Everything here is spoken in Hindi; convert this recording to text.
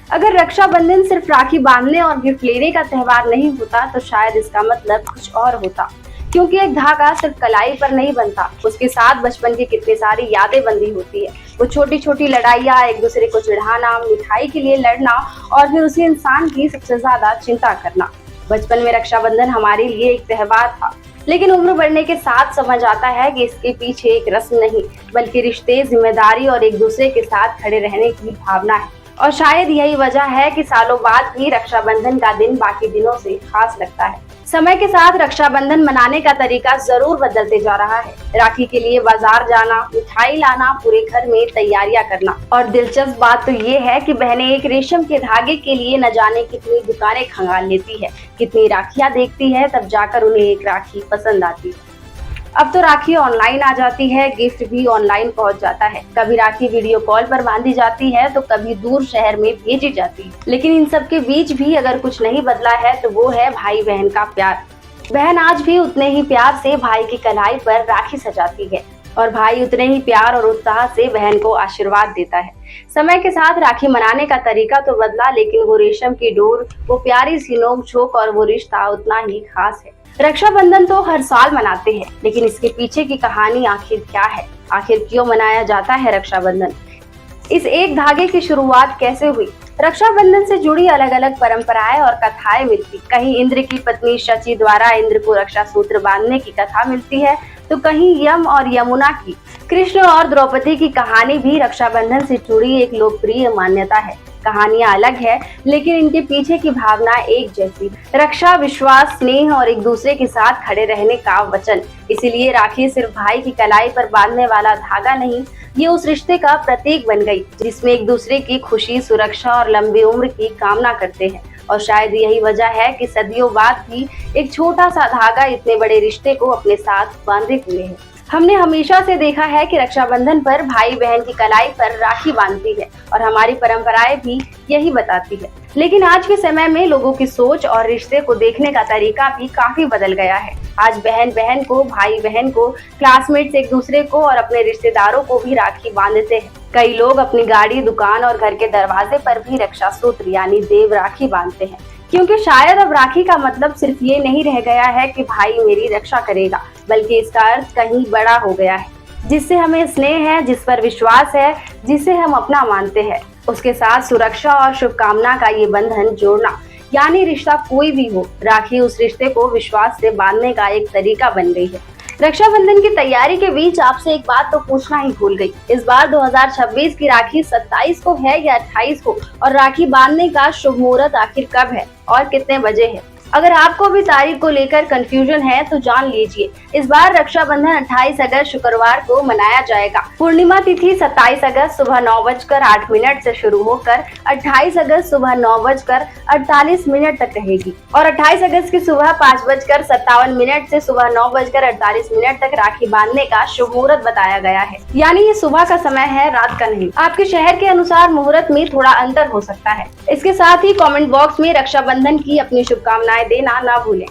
अगर रक्षाबंधन सिर्फ राखी बांधने और गिफ्ट लेने का त्योहार नहीं होता तो शायद इसका मतलब कुछ और होता। क्योंकि एक धागा सिर्फ कलाई पर नहीं बनता, उसके साथ बचपन की कितनी सारी यादें बंधी होती है। वो छोटी छोटी लड़ाइयाँ, एक दूसरे को चिढ़ाना, मिठाई के लिए लड़ना और फिर उसी इंसान की सबसे ज्यादा चिंता करना। बचपन में रक्षाबंधन हमारे लिए एक त्योहार था, लेकिन उम्र बढ़ने के साथ समझ आता है कि इसके पीछे एक रस्म नहीं बल्कि रिश्ते, जिम्मेदारी और एक दूसरे के साथ खड़े रहने की भावना है। और शायद यही वजह है कि सालों बाद भी रक्षाबंधन का दिन बाकी दिनों से खास लगता है। समय के साथ रक्षाबंधन मनाने का तरीका जरूर बदलते जा रहा है। राखी के लिए बाजार जाना, मिठाई लाना, पूरे घर में तैयारियां करना। और दिलचस्प बात तो ये है कि बहनें एक रेशम के धागे के लिए न जाने कितनी दुकानें खंगाल लेती है, कितनी राखियां देखती है, तब जाकर उन्हें एक राखी पसंद आती है। अब तो राखी ऑनलाइन आ जाती है, गिफ्ट भी ऑनलाइन पहुंच जाता है। कभी राखी वीडियो कॉल पर बांधी जाती है तो कभी दूर शहर में भेजी जाती है। लेकिन इन सब के बीच भी अगर कुछ नहीं बदला है तो वो है भाई बहन का प्यार। बहन आज भी उतने ही प्यार से भाई की कलाई पर राखी सजाती है और भाई उतने ही प्यार और उत्साह से बहन को आशीर्वाद देता है। समय के साथ राखी मनाने का तरीका तो बदला, लेकिन वो रेशम की डोर, वो प्यारी सी नोक झोंक और वो रिश्ता उतना ही खास है। रक्षाबंधन तो हर साल मनाते हैं, लेकिन इसके पीछे की कहानी आखिर क्या है? आखिर क्यों मनाया जाता है रक्षाबंधन? इस एक धागे की शुरुआत कैसे हुई? रक्षाबंधन से जुड़ी अलग अलग परंपराएं और कथाएं मिलती। कहीं इंद्र की पत्नी शची द्वारा इंद्र को रक्षा सूत्र बांधने की कथा मिलती है, तो कहीं यम और यमुना की, कृष्ण और द्रौपदी की कहानी भी रक्षाबंधन से जुड़ी एक लोकप्रिय मान्यता है। कहानियां अलग है, लेकिन इनके पीछे की भावना एक जैसी। रक्षा, विश्वास, स्नेह और एक दूसरे के साथ खड़े रहने का वचन। इसीलिए राखी सिर्फ भाई की कलाई पर बांधने वाला धागा नहीं, ये उस रिश्ते का प्रतीक बन गई जिसमें एक दूसरे की खुशी, सुरक्षा और लंबी उम्र की कामना करते हैं। और शायद यही वजह है कि सदियों बाद भी एक छोटा सा धागा इतने बड़े रिश्ते को अपने साथ बांधे हुए है। हमने हमेशा से देखा है कि रक्षाबंधन पर भाई बहन की कलाई पर राखी बांधती है और हमारी परंपराएं भी यही बताती है। लेकिन आज के समय में लोगों की सोच और रिश्ते को देखने का तरीका भी काफी बदल गया है। आज बहन बहन को, भाई बहन को, क्लासमेट्स एक दूसरे को और अपने रिश्तेदारों को भी राखी बांधते हैं। कई लोग अपनी गाड़ी, दुकान और घर के दरवाजे पर भी रक्षा सूत्र यानी देव राखी बांधते हैं, क्योंकि शायद अब राखी का मतलब सिर्फ ये नहीं रह गया है कि भाई मेरी रक्षा करेगा, बल्कि इसका अर्थ कहीं बड़ा हो गया है। जिससे हमें स्नेह है, जिस पर विश्वास है, जिसे हम अपना मानते हैं, उसके साथ सुरक्षा और शुभकामना का ये बंधन जोड़ना, यानी रिश्ता कोई भी हो, राखी उस रिश्ते को विश्वास से बांधने का एक तरीका बन गई है। रक्षाबंधन की तैयारी के बीच आपसे एक बात तो पूछना ही भूल गई। इस बार 2026 की राखी 27 को है या 28 को? और राखी बांधने का शुभ मुहूर्त आखिर कब है और कितने बजे है? अगर आपको भी तारीख को लेकर कंफ्यूजन है तो जान लीजिए, इस बार रक्षाबंधन 28 अगस्त शुक्रवार को मनाया जाएगा। पूर्णिमा तिथि 27 अगस्त सुबह 9:08 से शुरू होकर 28 अगस्त सुबह 9:48 तक रहेगी और 28 अगस्त की सुबह 5:57 से सुबह 9:48 तक राखी बांधने का शुभ मुहूर्त बताया गया है। यानी ये सुबह का समय है, रात का नहीं। आपके शहर के अनुसार मुहूर्त में थोड़ा अंतर हो सकता है। इसके साथ ही कमेंट बॉक्स में रक्षाबंधन की अपनी शुभकामनाएं देना ना भूलें।